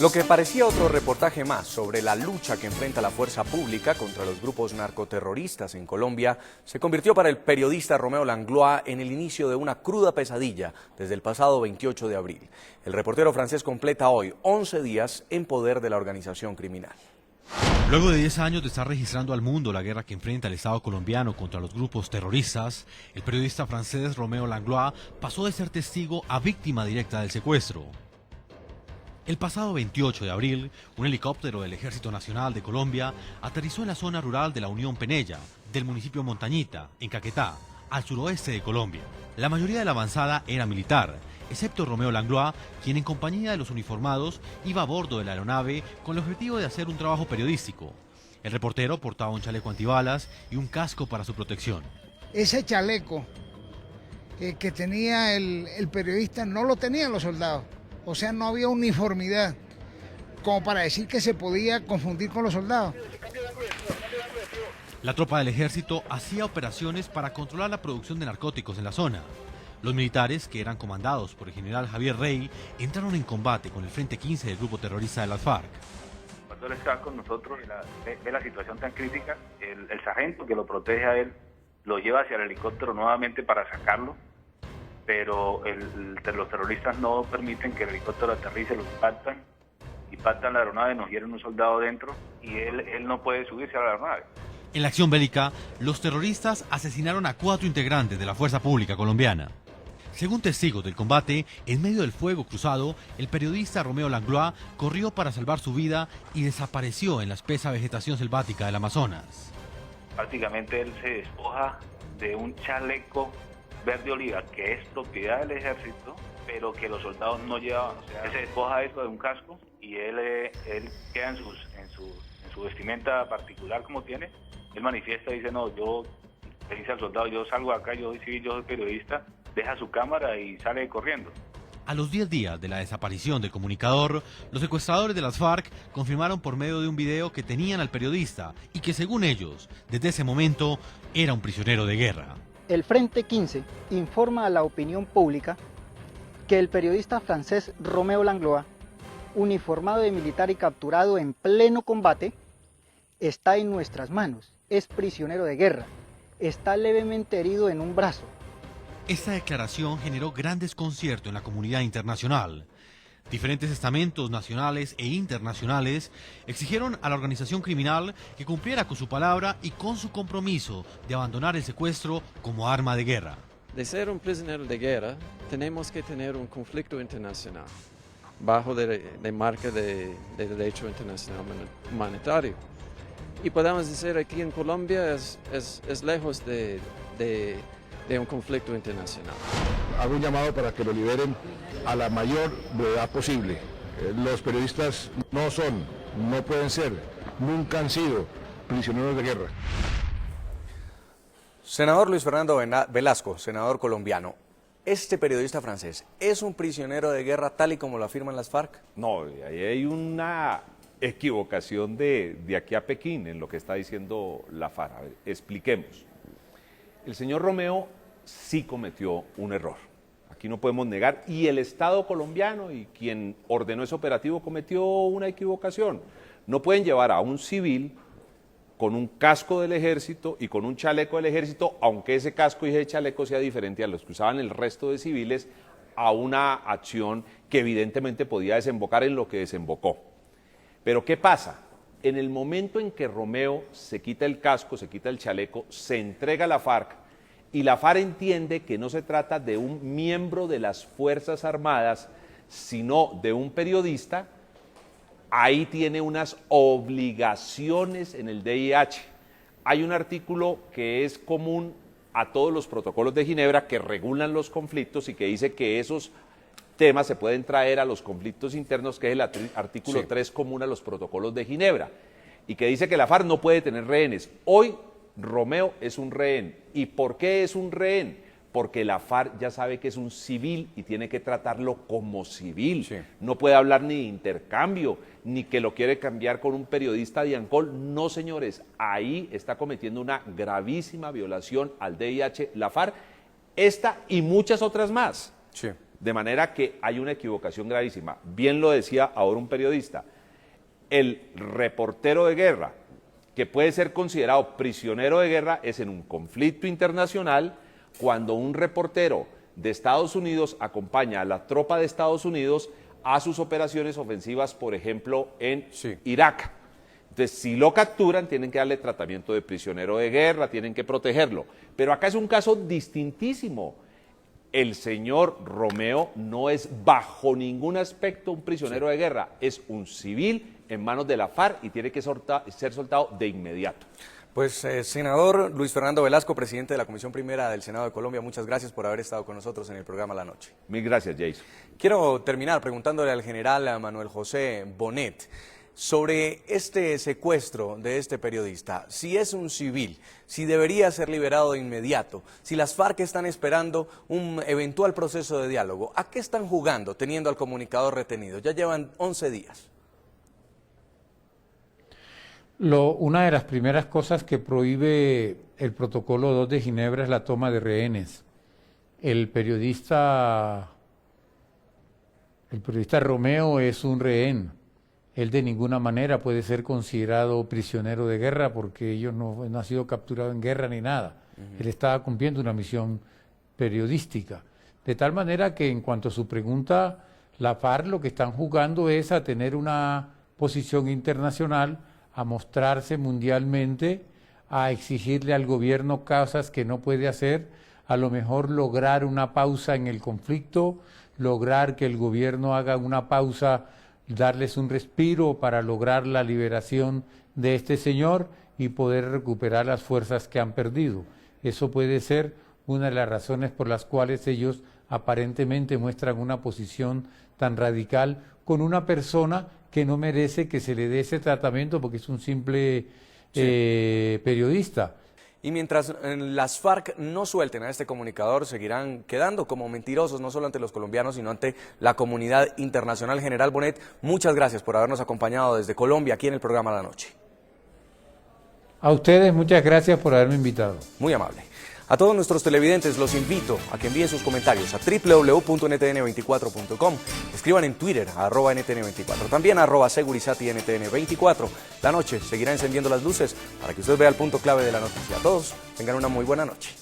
Lo que parecía otro reportaje más sobre la lucha que enfrenta la fuerza pública contra los grupos narcoterroristas en Colombia se convirtió para el periodista Romeo Langlois en el inicio de una cruda pesadilla desde el pasado 28 de abril. El reportero francés completa hoy 11 días en poder de la organización criminal. Luego de 10 años de estar registrando al mundo la guerra que enfrenta el Estado colombiano contra los grupos terroristas, el periodista francés Romeo Langlois pasó de ser testigo a víctima directa del secuestro. El pasado 28 de abril, un helicóptero del Ejército Nacional de Colombia aterrizó en la zona rural de la Unión Penella, del municipio Montañita, en Caquetá, al suroeste de Colombia. La mayoría de la avanzada era militar, excepto Romeo Langlois, quien en compañía de los uniformados iba a bordo de la aeronave con el objetivo de hacer un trabajo periodístico. El reportero portaba un chaleco antibalas y un casco para su protección. Ese chaleco que tenía el periodista no lo tenían los soldados. O sea, no había uniformidad como para decir que se podía confundir con los soldados. La tropa del ejército hacía operaciones para controlar la producción de narcóticos en la zona. Los militares, que eran comandados por el general Javier Rey, entraron en combate con el Frente 15 del grupo terrorista de las FARC. Cuando él estaba con nosotros y ve la situación tan crítica, el sargento que lo protege a él lo lleva hacia el helicóptero nuevamente para sacarlo, pero los terroristas no permiten que el helicóptero aterrice, lo impactan la aeronave, nos hieren un soldado dentro y él no puede subirse a la aeronave. En la acción bélica, los terroristas asesinaron a 4 integrantes de la Fuerza Pública colombiana. Según testigos del combate, en medio del fuego cruzado, el periodista Romeo Langlois corrió para salvar su vida y desapareció en la espesa vegetación selvática del Amazonas. Prácticamente él se despoja de un chaleco verde oliva, que es propiedad del ejército, pero que los soldados no llevaban. O sea, él se despoja eso de un casco y él queda en su vestimenta particular como tiene. Él manifiesta y dice, no, le dice al soldado, yo salgo acá, yo soy civil, yo soy periodista, deja su cámara y sale corriendo. A los 10 días de la desaparición del comunicador, los secuestradores de las FARC confirmaron por medio de un video que tenían al periodista y que según ellos, desde ese momento, era un prisionero de guerra. El Frente 15 informa a la opinión pública que el periodista francés Romeo Langlois, uniformado de militar y capturado en pleno combate, está en nuestras manos, es prisionero de guerra, está levemente herido en un brazo. Esta declaración generó gran desconcierto en la comunidad internacional. Diferentes estamentos nacionales e internacionales exigieron a la organización criminal que cumpliera con su palabra y con su compromiso de abandonar el secuestro como arma de guerra. De ser un prisionero de guerra, tenemos que tener un conflicto internacional, bajo de marca de derecho internacional humanitario. Y podemos decir aquí en Colombia es lejos de un conflicto internacional. Hago un llamado para que lo liberen a la mayor brevedad posible. Los periodistas no pueden ser, nunca han sido prisioneros de guerra. Senador Luis Fernando Velasco, senador colombiano, ¿este periodista francés es un prisionero de guerra tal y como lo afirman las FARC? No, ahí hay una equivocación de aquí a Pekín en lo que está diciendo la FARC. A ver, expliquemos. El señor Romeo sí cometió un error. Aquí no podemos negar, y el Estado colombiano y quien ordenó ese operativo cometió una equivocación. No pueden llevar a un civil con un casco del ejército y con un chaleco del ejército, aunque ese casco y ese chaleco sea diferente a los que usaban el resto de civiles, a una acción que evidentemente podía desembocar en lo que desembocó. Pero ¿qué pasa? En el momento en que Romeo se quita el casco, se quita el chaleco, se entrega a la FARC, y la FARC entiende que no se trata de un miembro de las Fuerzas Armadas, sino de un periodista, ahí tiene unas obligaciones en el DIH. Hay un artículo que es común a todos los protocolos de Ginebra que regulan los conflictos y que dice que esos temas se pueden traer a los conflictos internos, que es el artículo 3 común a los protocolos de Ginebra, y que dice que la FARC no puede tener rehenes. Hoy Romeo es un rehén. ¿Y por qué es un rehén? Porque la FARC ya sabe que es un civil y tiene que tratarlo como civil. Sí. No puede hablar ni de intercambio, ni que lo quiere cambiar con un periodista de Ancol. No, señores, ahí está cometiendo una gravísima violación al DIH la FARC, esta y muchas otras más. Sí. De manera que hay una equivocación gravísima. Bien lo decía ahora un periodista, el reportero de guerra que puede ser considerado prisionero de guerra es en un conflicto internacional cuando un reportero de Estados Unidos acompaña a la tropa de Estados Unidos a sus operaciones ofensivas, por ejemplo, en Irak. Entonces, si lo capturan, tienen que darle tratamiento de prisionero de guerra, tienen que protegerlo. Pero acá es un caso distintísimo. El señor Romeo no es bajo ningún aspecto un prisionero de guerra, es un civil en manos de la FARC y tiene que ser soltado de inmediato. Pues, senador Luis Fernando Velasco, presidente de la Comisión Primera del Senado de Colombia, muchas gracias por haber estado con nosotros en el programa La Noche. Mil gracias, Jason. Quiero terminar preguntándole al general Manuel José Bonet sobre este secuestro de este periodista, si es un civil, si debería ser liberado de inmediato, si las FARC están esperando un eventual proceso de diálogo, ¿a qué están jugando teniendo al comunicador retenido? Ya llevan 11 días. Una de las primeras cosas que prohíbe el protocolo 2 de Ginebra es la toma de rehenes. El periodista Romeo es un rehén. Él de ninguna manera puede ser considerado prisionero de guerra porque ellos no ha sido capturado en guerra ni nada. Él estaba cumpliendo una misión periodística. De tal manera que en cuanto a su pregunta, la FARC lo que están jugando es a tener una posición internacional, a mostrarse mundialmente, a exigirle al gobierno cosas que no puede hacer, a lo mejor lograr una pausa en el conflicto, lograr que el gobierno haga una pausa, darles un respiro para lograr la liberación de este señor y poder recuperar las fuerzas que han perdido. Eso puede ser una de las razones por las cuales ellos aparentemente muestran una posición tan radical con una persona que no merece que se le dé ese tratamiento porque es un simple periodista. Y mientras las FARC no suelten a este comunicador, seguirán quedando como mentirosos, no solo ante los colombianos, sino ante la comunidad internacional. General Bonet, muchas gracias por habernos acompañado desde Colombia aquí en el programa La Noche. A ustedes, muchas gracias por haberme invitado. Muy amable. A todos nuestros televidentes los invito a que envíen sus comentarios a www.ntn24.com. Escriban en Twitter a @ntn24, también a @segurizatiNTN24. La Noche seguirá encendiendo las luces para que usted vea el punto clave de la noticia. A todos, tengan una muy buena noche.